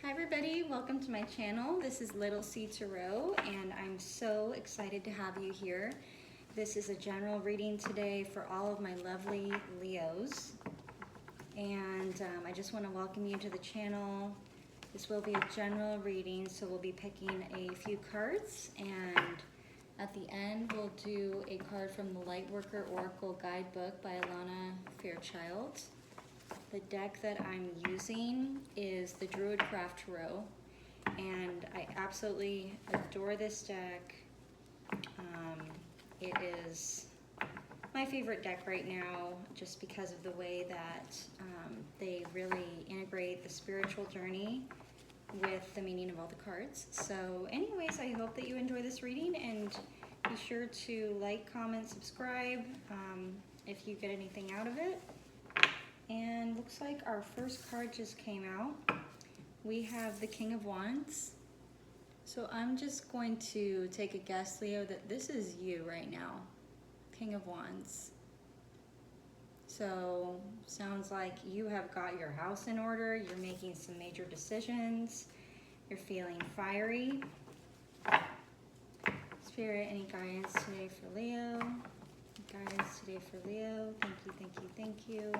Hi everybody, welcome to my channel. This is Little C Tarot and I'm so excited to have you here. This is a general reading today for all of my lovely Leos. And I just want to welcome you to the channel. This will be a general reading, so we'll be picking a few cards, and at the end we'll do a card from the Lightworker Oracle Guidebook by Alana Fairchild. The deck that I'm using is the Druidcraft Tarot, and I absolutely adore this deck. It is my favorite deck right now just because of the way that they really integrate the spiritual journey with the meaning of all the cards. So anyways, I hope that you enjoy this reading, and be sure to like, comment, subscribe if you get anything out of it. And looks like our first card just came out. We have the King of Wands. So I'm just going to take a guess, Leo, that this is you right now. King of Wands. So sounds like you have got your house in order. You're making some major decisions. You're feeling fiery. Spirit, any guidance today for Leo? Guidance today for Leo. Thank you, thank you, thank you.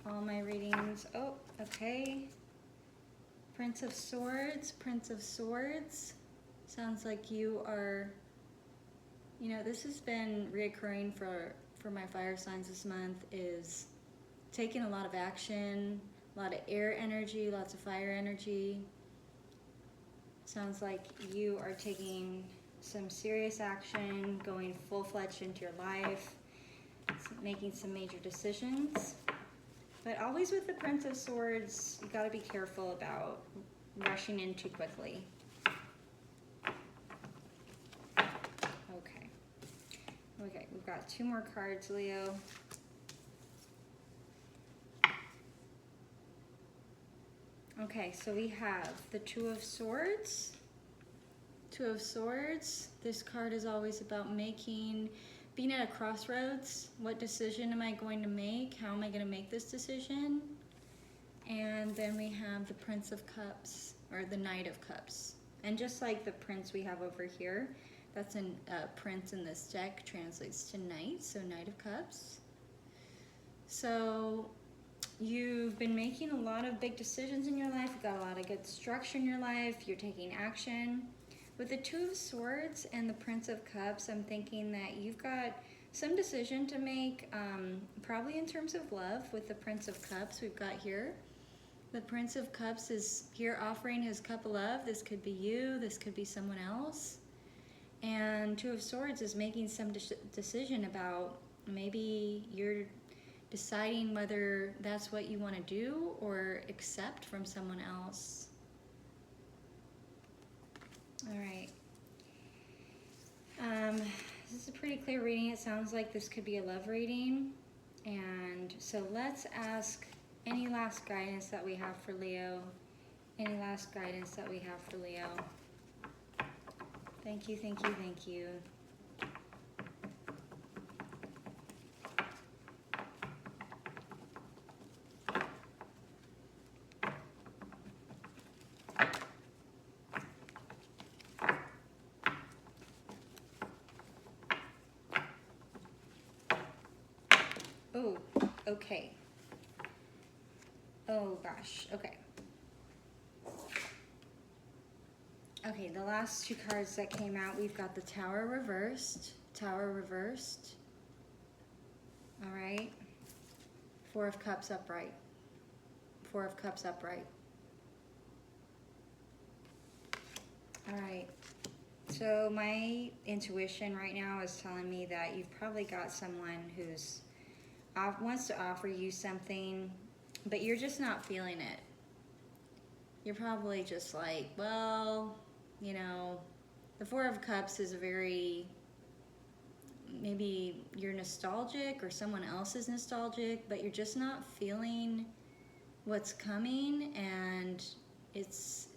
All my readings. Oh, okay. Prince of Swords, Prince of Swords. Sounds like you are, this has been reoccurring for my fire signs this month, is taking a lot of action, a lot of air energy, lots of fire energy. Sounds like you are taking some serious action, going full-fledged into your life, making some major decisions. But always with the Prince of Swords, you gotta be careful about rushing in too quickly. Okay, we've got two more cards, Leo. Okay, so we have the Two of Swords. Two of Swords. This card is always about being at a crossroads. What decision am I going to make? How am I going to make this decision? And then we have the Prince of Cups, or the Knight of Cups. And just like the Prince we have over here, that's a Prince in this deck, translates to Knight, so Knight of Cups. So you've been making a lot of big decisions in your life. You've got a lot of good structure in your life. You're taking action. With the Two of Swords and the Prince of Cups, I'm thinking that you've got some decision to make, probably in terms of love. With the Prince of Cups we've got here. The Prince of Cups is here offering his cup of love. This could be you, this could be someone else. And Two of Swords is making some decision about, maybe you're deciding whether that's what you want to do or accept from someone else. All right. This is a pretty clear reading. It sounds like this could be a love reading. And so let's ask any last guidance that we have for Leo. Any last guidance that we have for Leo. Thank you, thank you, thank you. Oh, okay. Oh gosh, okay. Okay, the last two cards that came out, we've got the Tower reversed. Tower reversed. All right. Four of Cups upright. Four of Cups upright. All right. So my intuition right now is telling me that you've probably got someone who's wants to offer you something, but you're just not feeling it. You're probably just like, well, the Four of Cups is maybe you're nostalgic or someone else is nostalgic, but you're just not feeling what's coming, and it's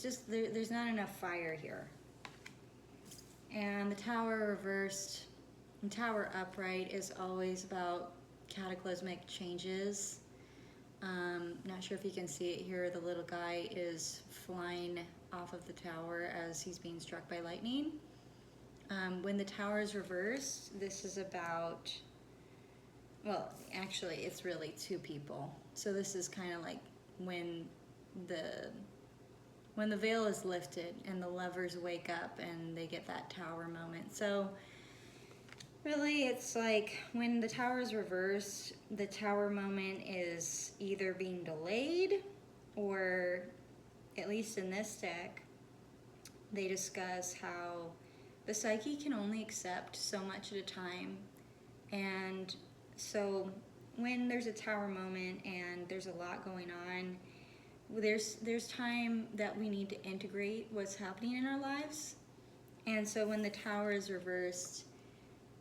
just, there's not enough fire here. And the Tower reversed and Tower upright is always about cataclysmic changes. Not sure if you can see it here. The little guy is flying off of the tower as he's being struck by lightning. When the tower is reversed, this is about, well, actually it's really two people. So this is kind of like when the veil is lifted and the lovers wake up and they get that tower moment. So really it's like when the tower is reversed, the tower moment is either being delayed, or at least in this deck, they discuss how the psyche can only accept so much at a time. And so when there's a tower moment and there's a lot going on, there's time that we need to integrate what's happening in our lives. And so when the tower is reversed,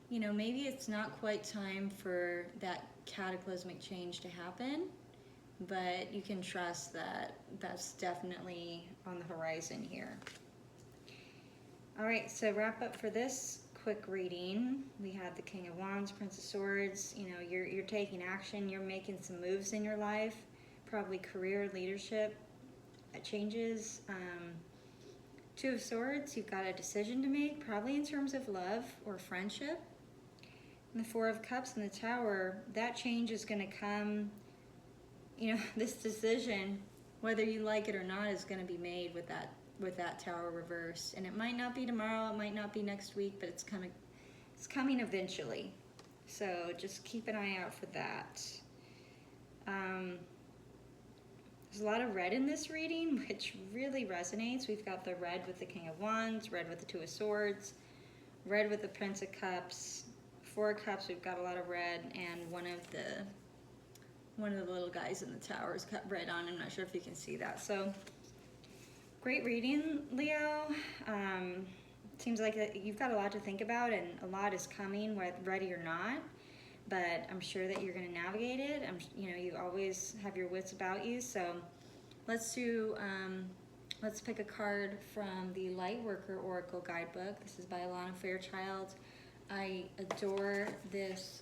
you know, maybe it's not quite time for that cataclysmic change to happen, but you can trust that that's definitely on the horizon here. All right, so wrap up for this quick reading. We had the King of Wands, Prince of Swords. You know, you're taking action, you're making some moves in your life, probably career, leadership changes. Two of Swords, you've got a decision to make, probably in terms of love or friendship. And the Four of Cups in the Tower, that change is going to come, you know, this decision, whether you like it or not, is going to be made with that tower reversed. And it might not be tomorrow, it might not be next week, but it's coming eventually. So just keep an eye out for that. There's a lot of red in this reading, which really resonates. We've got the red with the King of Wands, red with the Two of Swords, red with the Prince of Cups, Four of Cups, we've got a lot of red, and one of the little guys in the tower's got red on. I'm not sure if you can see that. So great reading, Leo. Seems like you've got a lot to think about, and a lot is coming, whether ready or not. But I'm sure that you're going to navigate it. You know, you always have your wits about you. So let's pick a card from the Lightworker Oracle Guidebook. This is by Alana Fairchild. I adore this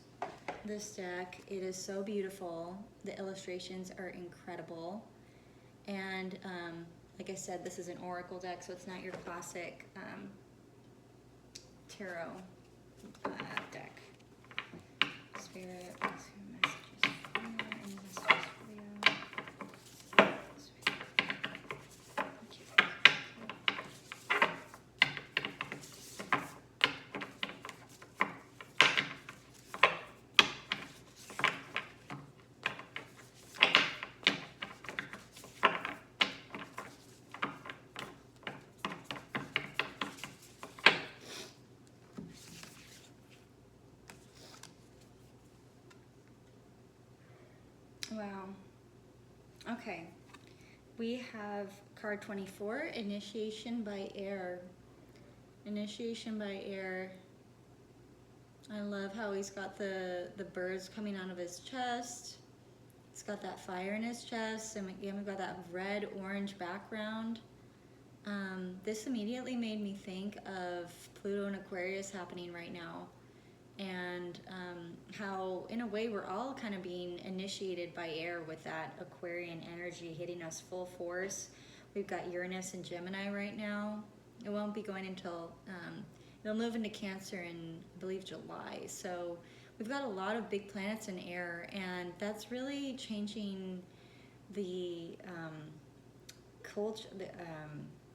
deck. It is so beautiful. The illustrations are incredible. And like I said, this is an oracle deck, so it's not your classic tarot deck. Spirit, let's see messages for you, any messages for you. Thank you. Wow. Okay. We have card 24, Initiation by Air. Initiation by Air. I love how he's got the birds coming out of his chest. He's got that fire in his chest, and again, we've got that red-orange background. This immediately made me think of Pluto and Aquarius happening right now. And how, in a way, we're all kind of being initiated by air with that Aquarian energy hitting us full force. We've got Uranus and Gemini right now. It won't be going until, it'll move into Cancer in, I believe, July. So we've got a lot of big planets in air, and that's really changing the culture, the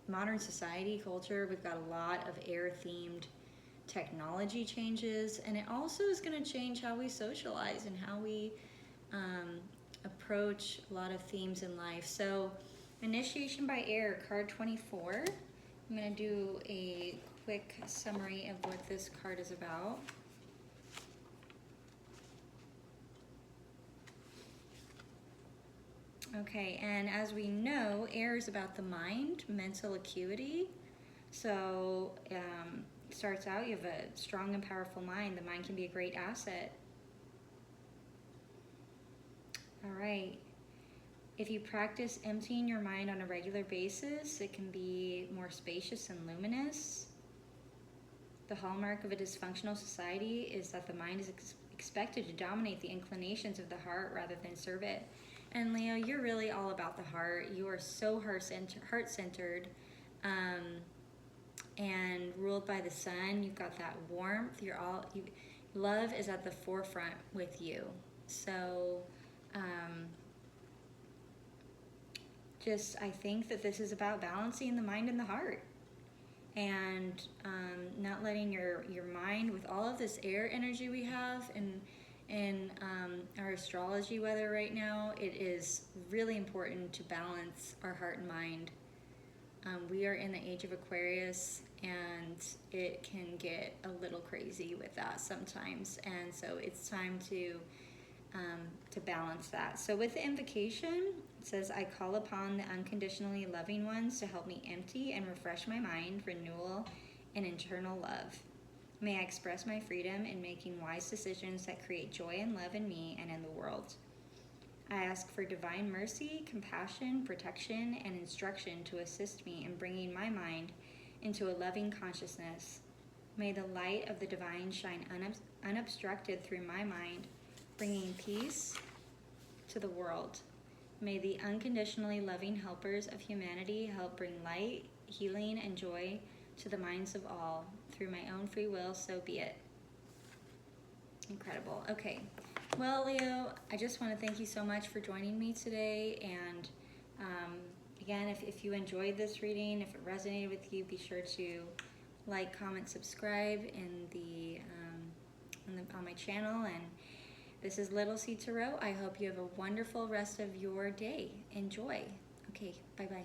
modern society culture. We've got a lot of air-themed technology changes, and it also is going to change how we socialize and how we approach a lot of themes in life. So Initiation by Air, card 24. I'm going to do a quick summary of what this card is about. Okay, and as we know, air is about the mind, mental acuity. So starts out, you have a strong and powerful mind. The mind can be a great asset. All right. If you practice emptying your mind on a regular basis, it can be more spacious and luminous. The hallmark of a dysfunctional society is that the mind is expected to dominate the inclinations of the heart rather than serve it. And Leo, you're really all about the heart. You are so heart-centered, and ruled by the sun. You've got that warmth. Love is at the forefront with you. So, I think that this is about balancing the mind and the heart, and not letting your mind, with all of this air energy we have in our astrology weather right now, it is really important to balance our heart and mind. We are in the age of Aquarius, and it can get a little crazy with that sometimes, and so it's time to balance that. So with the invocation, it says, I call upon the unconditionally loving ones to help me empty and refresh my mind, renewal, and internal love. May I express my freedom in making wise decisions that create joy and love in me and in the world. I ask for divine mercy, compassion, protection, and instruction to assist me in bringing my mind into a loving consciousness. May the light of the divine shine unobstructed through my mind, bringing peace to the world. May the unconditionally loving helpers of humanity help bring light, healing, and joy to the minds of all. Through my own free will, so be it. Incredible. Okay. Well, Leo, I just want to thank you so much for joining me today. And again, if you enjoyed this reading, if it resonated with you, be sure to like, comment, subscribe on my channel. And this is Little C Tarot. I hope you have a wonderful rest of your day. Enjoy. Okay, bye-bye.